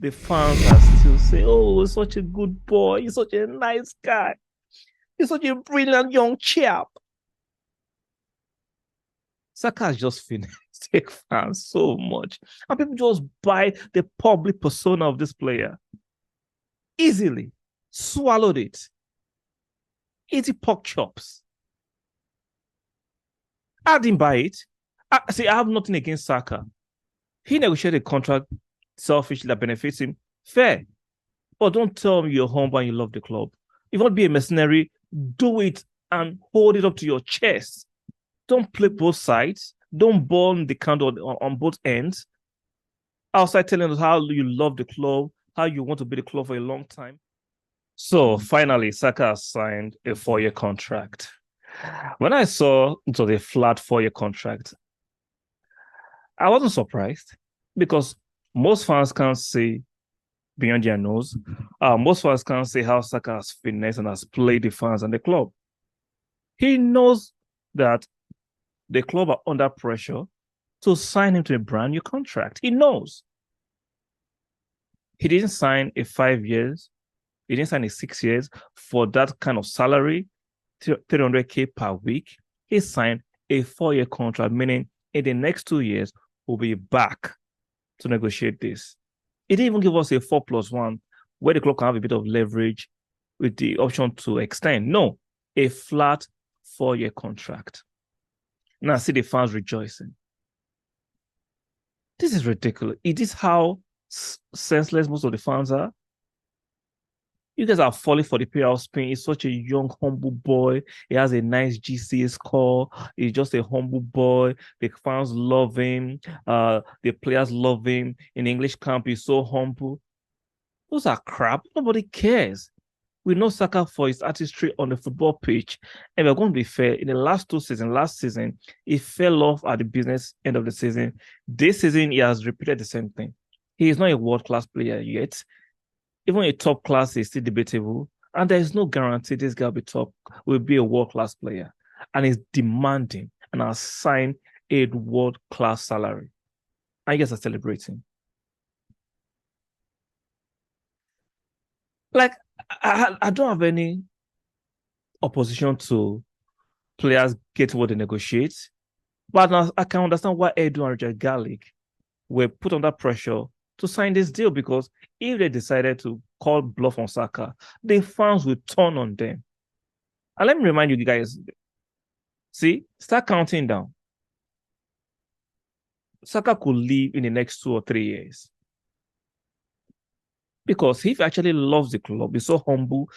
the fans are still saying, oh, he's such a good boy. He's such a nice guy. He's such a brilliant young chap. Saka has just finished take fans so much. And people just buy the public persona of this player. Easily swallowed it. Easy pork chops. I didn't buy it. I have nothing against Saka. He negotiated a contract selfishly that benefits him. Fair. But don't tell me you're humble and you love the club. If you want to be a mercenary, do it and hold it up to your chest. Don't play both sides. Don't burn the candle on both ends. Outside telling us how you love the club, how you want to be the club for a long time. So finally, Saka has signed a 4-year contract. When I saw it was a flat 4-year contract, I wasn't surprised because most fans can't see beyond their nose. Most fans can't see how Saka has finessed and has played the fans and the club. He knows that the club are under pressure to sign him to a brand new contract. He knows. He didn't sign a 5 years. He didn't sign a 6 years for that kind of salary, 300K per week. He signed a 4-year contract, meaning in the next 2 years, we'll be back to negotiate this. He didn't even give us a 4+1 where the club can have a bit of leverage with the option to extend. No, a flat 4-year contract. Now see the fans rejoicing. This is ridiculous. It is how senseless most of the fans are. You guys are falling for the PR spin. He's such a young, humble boy. He has a nice GCA score. He's just a humble boy. The fans love him. The players love him. In English camp, he's so humble. Those are crap. Nobody cares. We know Saka for his artistry on the football pitch. And we're going to be fair. In the last 2 seasons, last season, he fell off at the business end of the season. This season, he has repeated the same thing. He is not a world-class player yet. Even a top class is still debatable. And there is no guarantee this guy will be a world-class player. And he's demanding and has signed a world-class salary. And you guys are celebrating. Like, I don't have any opposition to players getting what they negotiate. But I can understand why Edu and Richard Garlic were put under pressure to sign this deal, because if they decided to call bluff on Saka, the fans will turn on them. And let me remind you guys, see, start counting down. Saka could leave in the next 2 or 3 years. Because he actually loves the club, he's so humble,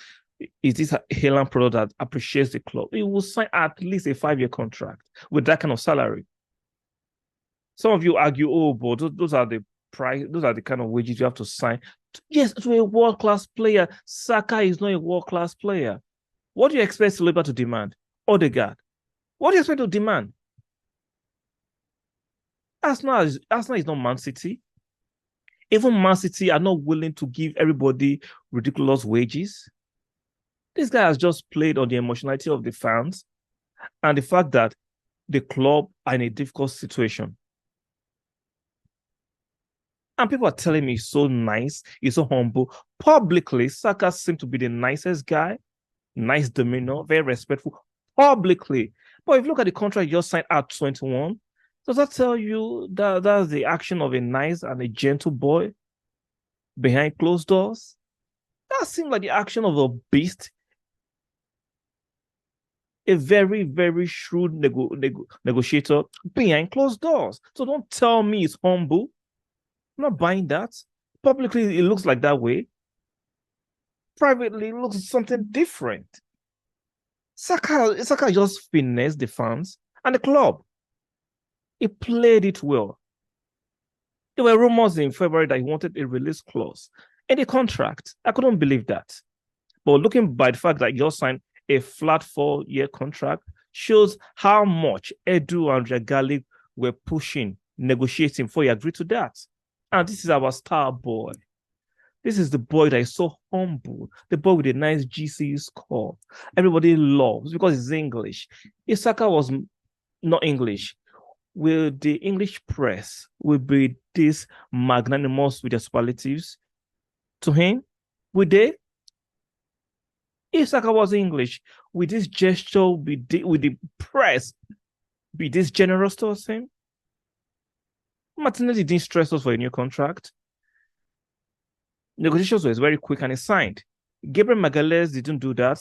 is this a Haaland product that appreciates the club, he will sign at least a 5-year contract with that kind of salary. Some of you argue, oh, but those are the price, those are the kind of wages you have to sign. Yes, to a world-class player. Saka is not a world-class player. What do you expect Saliba to demand? Odegaard. What do you expect to demand? Arsenal is not Man City. Even Man City are not willing to give everybody ridiculous wages. This guy has just played on the emotionality of the fans and the fact that the club are in a difficult situation. And people are telling me he's so nice, he's so humble. Publicly, Saka seems to be the nicest guy, nice demeanor, very respectful, publicly. But if you look at the contract you just signed at 21, does that tell you that that's the action of a nice and a gentle boy behind closed doors? That seems like the action of a beast. A very, very shrewd negotiator behind closed doors. So don't tell me he's humble. I'm not buying that. Publicly, it looks like that way. Privately, it looks something different. Saka just finessed the fans and the club. He played it well. There were rumors in February that he wanted a release clause in the contract. I couldn't believe that. But looking by the fact that he just signed a flat 4-year contract shows how much Edu and Regali were pushing, negotiating before he agreed to that. And this is our star boy. This is the boy that is so humble, the boy with a nice GCU score. Everybody loves because he's English. If Saka was not English, will the English press will be this magnanimous with their superlatives? to him? Would they? If Saka was English, with this gesture, with the press, be this generous towards him? Martinelli didn't stress us for a new contract. Negotiations was very quick and he signed. Gabriel Magalhaes didn't do that.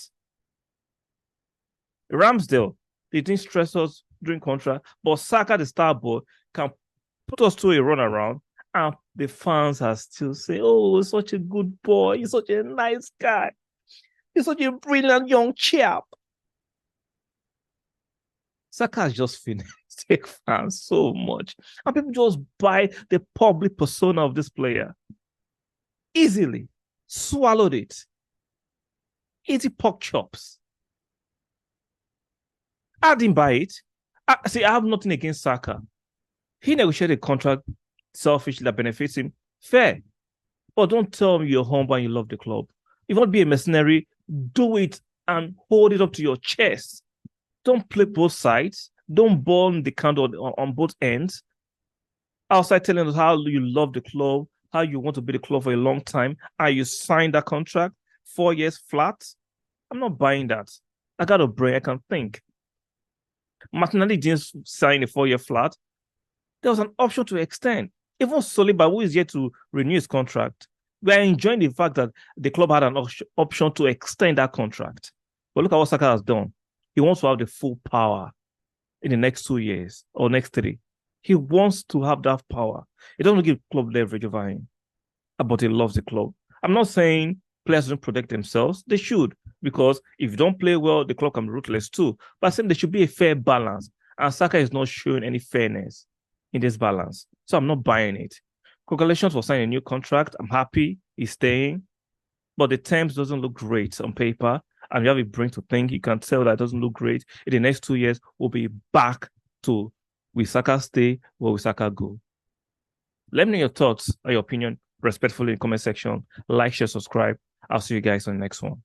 Ramsdale, they didn't stress us during contract, but Saka, the star boy, can put us through a run around, and the fans are still saying, "Oh, he's such a good boy. He's such a nice guy. He's such a brilliant young chap." Saka has just finished take fans so much, and people just buy the public persona of this player easily, swallowed it, easy pork chops. I didn't buy it. I have nothing against Saka. He negotiated a contract selfishly that benefits him. Fair. But don't tell me you're humble and you love the club. If you want to be a mercenary, do it and hold it up to your chest. Don't play both sides. Don't burn the candle on both ends. Outside telling us how you love the club, how you want to be the club for a long time, and you signed that contract 4 years flat. I'm not buying that. I got a brain. I can think. Martinelli didn't sign a 4-year flat. There was an option to extend. Even Saliba, who is yet to renew his contract, we are enjoying the fact that the club had an option to extend that contract. But look at what Saka has done. He wants to have the full power in the next 2 years or next 3. He wants to have that power. He doesn't give club leverage over him, but he loves the club. I'm not saying players don't protect themselves. They should, because if you don't play well, the club can be ruthless too. But I think there should be a fair balance. And Saka is not showing any fairness in this balance. So I'm not buying it. Congratulations for signing a new contract. I'm happy he's staying. But the terms doesn't look great on paper. And you have a brain to think. You can tell that it doesn't look great. In the next 2 years, we'll be back to will Saka stay or will Saka go? Let me know your thoughts or your opinion respectfully in the comment section. Like, share, subscribe. I'll see you guys on the next one.